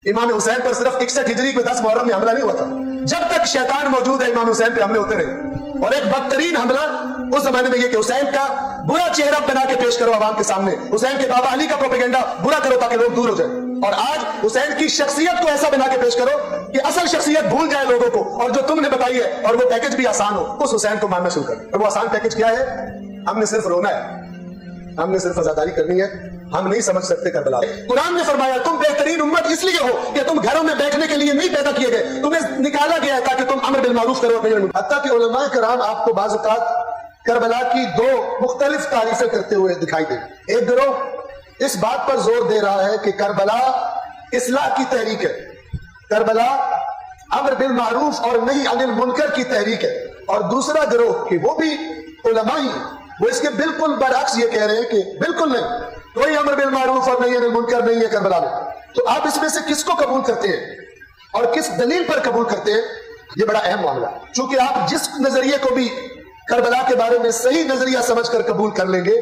इमाम हुसैन पर सिर्फ 61 हिजरी को 10 मुहर्रम में हमला नहीं हुआ था। जब तक शैतान मौजूद है इमाम हुसैन पे हमले होते रहे। और एक बदतरीन हमला उस जमाने में ये कि हुसैन का बुरा चेहरा बना के पेश करो आवाम के सामने, हुसैन के बाबा अली का प्रोपेगेंडा बुरा करो ताकि लोग दूर हो जाए। और आज हुसैन की शख्सियत को ऐसा बना के पेश करो कि असल शख्सियत भूल जाए लोगों को, और जो तुमने बताई है और वो पैकेज भी आसान हो, उस हुसैन को मानना शुरू कर। और वो आसान पैकेज क्या है? हमने सिर्फ रोना है, हमने सिर्फ अज़ादारी करनी है, हम नहीं समझ सकते करबला। कुरान ने फरमाया तुम बेहतरीन उम्मत इसलिए हो कि तुम घरों में बैठने के लिए नहीं पैदा किए गए, तुम्हें निकाला गया है ताकि तुम अमर बिल मारूफ करो। हत्ता कि उलमा कराम आपको बाज़ औक़ात करबला की दो मुख्तलिफ तारीफें करते हुए दिखाई दे। एक गिरोह इस बात पर जोर दे रहा है कि करबला इस्लाह की तहरीक है, करबला अमर बिल मारूफ और नही अनिल मुनकर की तहरीक है। और दूसरा गिरोह कि वो भी उलमा ही, वो इसके बिल्कुल बरअक्स ये कह रहे हैं कि बिल्कुल नहीं, कोई अमर बिल मारूफ और नही अनिल मुनकर नहीं है करबला में। तो आप इसमें से किसको कबूल करते हैं और किस दलील पर कबूल करते हैं, ये बड़ा अहम मामला। चूंकि आप जिस नजरिए को भी करबला के बारे में सही नजरिया समझकर कबूल कर लेंगे,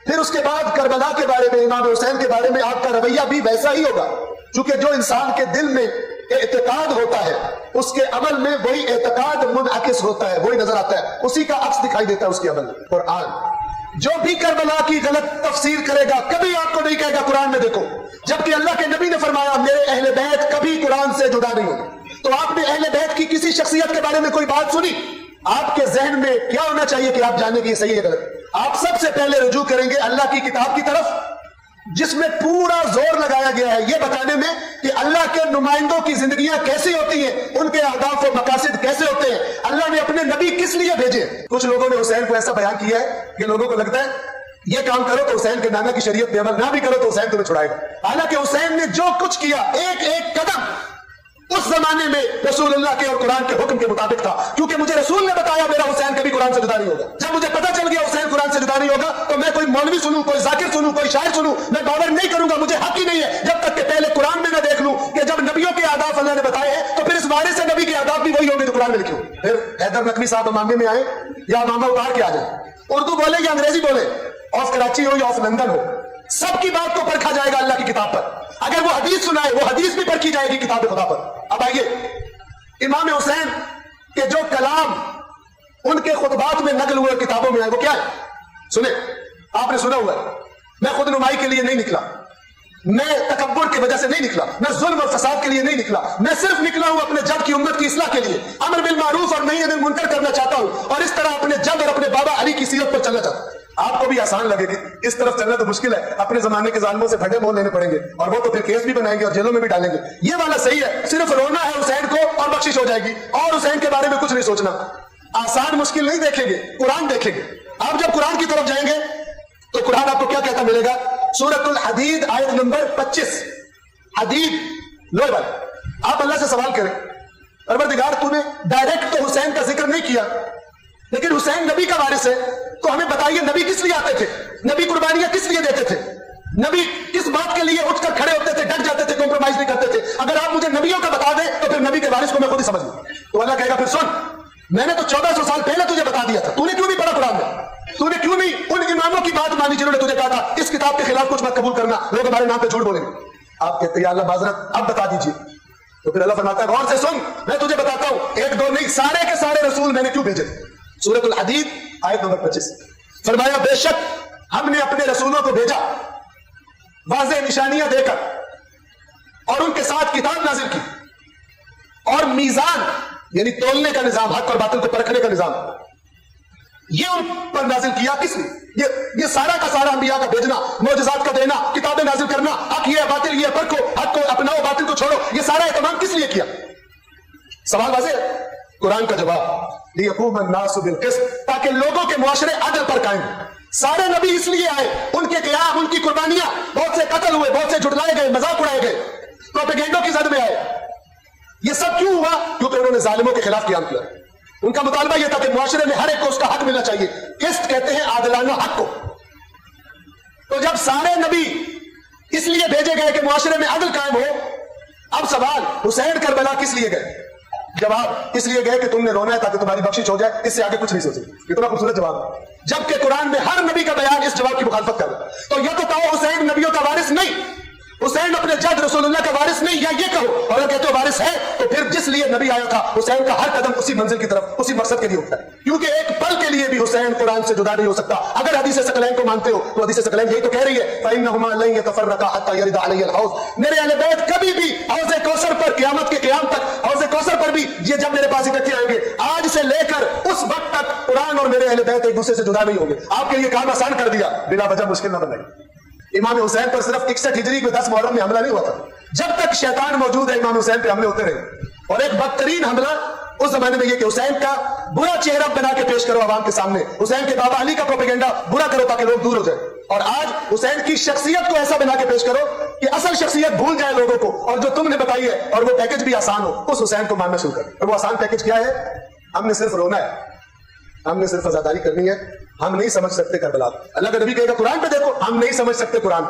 फिर उसके बाद करबला के बारे में, इमाम हुसैन के बारे में आपका रवैया भी वैसा ही होगा। चूंकि जो इंसान के दिल में एतकाद होता है उसके अमल में वही एतकाद मुनअकिस होता है, वही नजर आता है, उसी का अक्स दिखाई देता है उसके अमल में। कुरान जो भी करबला की गलत तफसीर करेगा कभी आपको नहीं कहेगा कुरान में देखो, जबकि अल्लाह के नबी ने फरमाया मेरे अहले बैत कभी कुरान से जुदा नहीं होंगे। तो आपने अहले बैत की किसी शख्सियत के बारे में कोई बात सुनी, आपके जहन में क्या होना चाहिए कि आप जाने की सही है गलत? आप सबसे पहले रुजू करेंगे अल्लाह की किताब की तरफ, जिसमें पूरा जोर लगाया गया है ये बताने में कि अल्लाह के नुमाइंदों की जिंदगियां कैसी होती हैं, उनके अहदाफ और मकासद कैसे होते हैं, अल्लाह ने अपने नबी किस लिए भेजे। कुछ लोगों ने हुसैन को ऐसा बयान किया है कि लोगों को लगता है ये काम करो तो हुसैन के नाना की शरीयत पे अमल ना भी करो तो हुसैन तुम्हें छुड़ाएगा। हालांकि हुसैन ने जो कुछ किया एक एक कदम उस जमाने में रसूलुल्लाह के और कुरान के हुक्म के मुताबिक था, क्योंकि मुझे रसूल ने बताया मेरा हुसैन कभी कुरान से जुदा नहीं होगा। जब मुझे पता चल गया हुसैन कुरान से जुदा नहीं होगा तो मैं कोई मौलवी सुनूं, कोई जाकिर सुनूं, कोई शायर सुनूं, मैं बावर नहीं करूंगा। मुझे हक ही नहीं है जब तक कि पहले कुरान में न देख लूं कि जब नबियों के आदाब अल्लाह ने बताए हैं तो फिर इस वारिस से नबी के आदाब भी वही होंगे जो कुरान में लिखे हों। फिर हैदर नकवी साहब मामले में आए या मामा उतार के आ जाए, उर्दू बोले या अंग्रेजी बोले, ऑफ कराची हो या ऑफ लंदन हो, सबकी बात को परखा जाएगा अल्लाह की किताब पर। अगर वो हदीस सुनाए वो हदीस भी परखी जाएगी किताब खुदा पर। अब आइए इमाम हुसैन के जो कलाम उनके खुतबात में नकल हुए किताबों में है वो क्या है सुने। आपने सुना हुआ है, मैं खुद नुमाई के लिए नहीं निकला, मैं तकब्बुर की वजह से नहीं निकला, मैं जुल्म और फसाद के लिए नहीं निकला, मैं सिर्फ निकला हूं अपने जद की उम्मत की इस्लाह के लिए, अमर बिल मारूफ और नही अनिल मुनकर करना चाहता हूं और इस तरह अपने जद और अपने बाबा अली की सीरत पर चलना चाहता हूं। आपको भी आसान लगेगी, इस तरफ चलना तो मुश्किल है, अपने जमाने के जालिमों से फटे मोल लेने पड़ेंगे और वो तो फिर केस भी बनाएंगे और जेलों में भी डालेंगे। ये वाला सही है, सिर्फ रोना है हुसैन को और बख्शिश हो जाएगी और हुसैन के बारे में कुछ नहीं सोचना। आसान मुश्किल नहीं देखेंगे, कुरान देखेंगे। आप जब कुरान की तरफ जाएंगे तो कुरान आपको क्या कहता मिलेगा? सूरतुल हदीद आयत नंबर 25, हदीद लोहे वाला। आप अल्लाह से सवाल करें, परवरदिगार तूने डायरेक्ट तो हुसैन का जिक्र नहीं किया, लेकिन हुसैन नबी का वारिस है, तो हमें बताइए नबी किस लिए आते थे, नबी कुर्बानियां किस लिए देते थे, नबी किस बात के लिए उठकर खड़े होते थे, डट जाते थे, कॉम्प्रोमाइज नहीं करते थे। अगर आप मुझे नबियों का बता दें तो फिर नबी के वारिस को मैं खुद ही समझ लूं। तो अल्लाह कहेगा फिर सुन, मैंने तो 1400 साल पहले तुझे बता दिया था, तूने क्यों नहीं पढ़ा कुरान में, तूने क्यों नहीं उन इमामों की बात मानी जिन्होंने तुझे कहा था इस किताब के खिलाफ कुछ मत कबूल करना, लोग हमारे नाम पे झूठ बोलेंगे। आप कहते हैं अल्लाह माजरत अब बता दीजिए, तो फिर अल्लाह फरमाता है गौर से सुन, मैं तुझे बताता हूं, एक दो नहीं सारे के सारे रसूल मैंने क्यों भेजे। सूरतुल हदीद आयत नंबर 25 फरमाया बेशक हमने अपने रसूलों को भेजा वाज़ेह निशानियां देकर और उनके साथ किताब नाजिल की और मीजान यानी तोलने का निजाम, हक और बातिल को परखने का निजाम ये उन पर नाजिल किया। किसने? ये सारा का सारा अंबिया का भेजना, मोजज़ात का देना, किताबें नाजिल करना, हक ये है बातिल ये परखो, हक को अपनाओ बातिल को छोड़ो, ये सारा एहतमाम किस लिए किया? सवाल वाज़ेह है। कुरान का जवाब लियक़ूम अन्नासु बिल क़िस्त, ताकि लोगों के मुआशरे अदल पर कायम। सारे नबी इसलिए आए, उनके क़याम उनकी कुर्बानियां, बहुत से कत्ल हुए, बहुत से झुठलाए गए, मजाक उड़ाए गए, प्रोपेगेंडो की जद में आए। ये सब क्यों हुआ? क्योंकि उन्होंने जालिमों के खिलाफ क़याम किया। उनका मुतालबा यह था कि मुआशरे में हर एक को उसका हक मिलना चाहिए। किस्त कहते हैं आदिलाना हक को। तो जब सारे नबी इसलिए भेजे गए कि मुआशरे में अदल कायम हो, अब सवाल हुसैन करबला किस लिए गए? जवाब इसलिए गए कि तुमने रोना है ताकि तुम्हारी बख्शिश हो जाए, इससे आगे कुछ नहीं सोचे। कितना खूबसूरत जवाब, जबकि कुरान में हर नबी का बयान इस जवाब की मुखालफत कर रहा है। तो यह तो कहो हुसैन नबियों का वारिस नहीं, हुसैन अपने जद रसूलुल्लाह का वारिस नहीं, या ये कहो, और अगर कहते हो वारिस है तो फिर जिस लिए नबी आया था हुसैन का हर कदम उसी मंजिल की तरफ, उसी मकसद के लिए उठता है। क्योंकि एक पल के लिए भी हुसैन कुरान से जुदा नहीं हो सकता। अगर हदीस सकलैन को मानते हो तो हदीस सकलैन यही तो कह रही है, फइन्नहुमा लन यतफर्रका हत्ता यरिदा अलैहिल हौज़। मेरे अहले बैत कभी भी हौज़े कौसर पर, क़यामत के क़याम तक हौज़े कौसर पर भी ये जब मेरे पास इकट्ठे आएंगे, आज से लेकर उस वक्त तक कुरान और मेरे अहले बैत एक दूसरे से जुदा नहीं होंगे। आपके लिए काम आसान कर दिया, बिना वजह मुश्किल न बनाई। इमाम हुसैन पर सिर्फ 61 हिजरी में 10 मुहर्रम में हमला नहीं हुआ था। जब तक शैतान मौजूद है इमाम हुसैन पे हमले होते रहे। और एक बदतरीन हमला उस जमाने में ये कि हुसैन का बुरा चेहरा बना के पेश करो आवाम के सामने, हुसैन के बाबा अली का प्रोपेगेंडा बुरा करो ताकि लोग दूर हो जाए। और आज हुसैन की शख्सियत को ऐसा बना के पेश करो कि असल शख्सियत भूल जाए लोगों को, और जो तुमने बताई है और वो पैकेज भी आसान हो, उस हुसैन को मानना शुरू कर। और वो आसान पैकेज क्या है? हमने सिर्फ रोना है, हमने सिर्फ अज़ादारी करनी है, हम नहीं समझ सकते करबला। अल्लाह का नबी कहेगा कुरान पे देखो, हम नहीं समझ सकते कुरान।